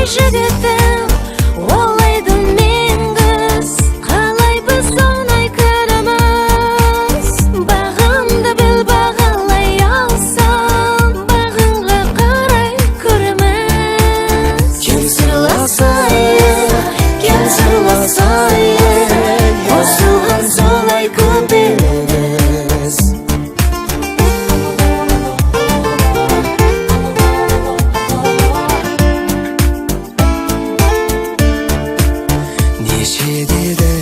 жігітім, олайды менгіз, қалайбыз оңай күніміз. Бағымды біл бағалай алсам, бағыңа қарай көріміз. Кем сырласайын, қосылған солай көпеміз. Неше деді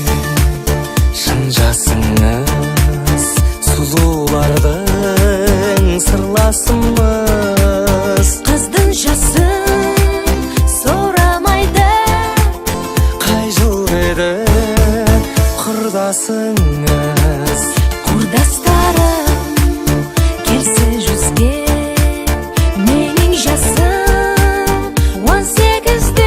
шын жасыңыз, сұлулардың сырласымыз. Қыздың жасын сорамайды, Қай жыл еді құрдасыңыз? құрдастарым келсе жүзге, менің жасым 18-де.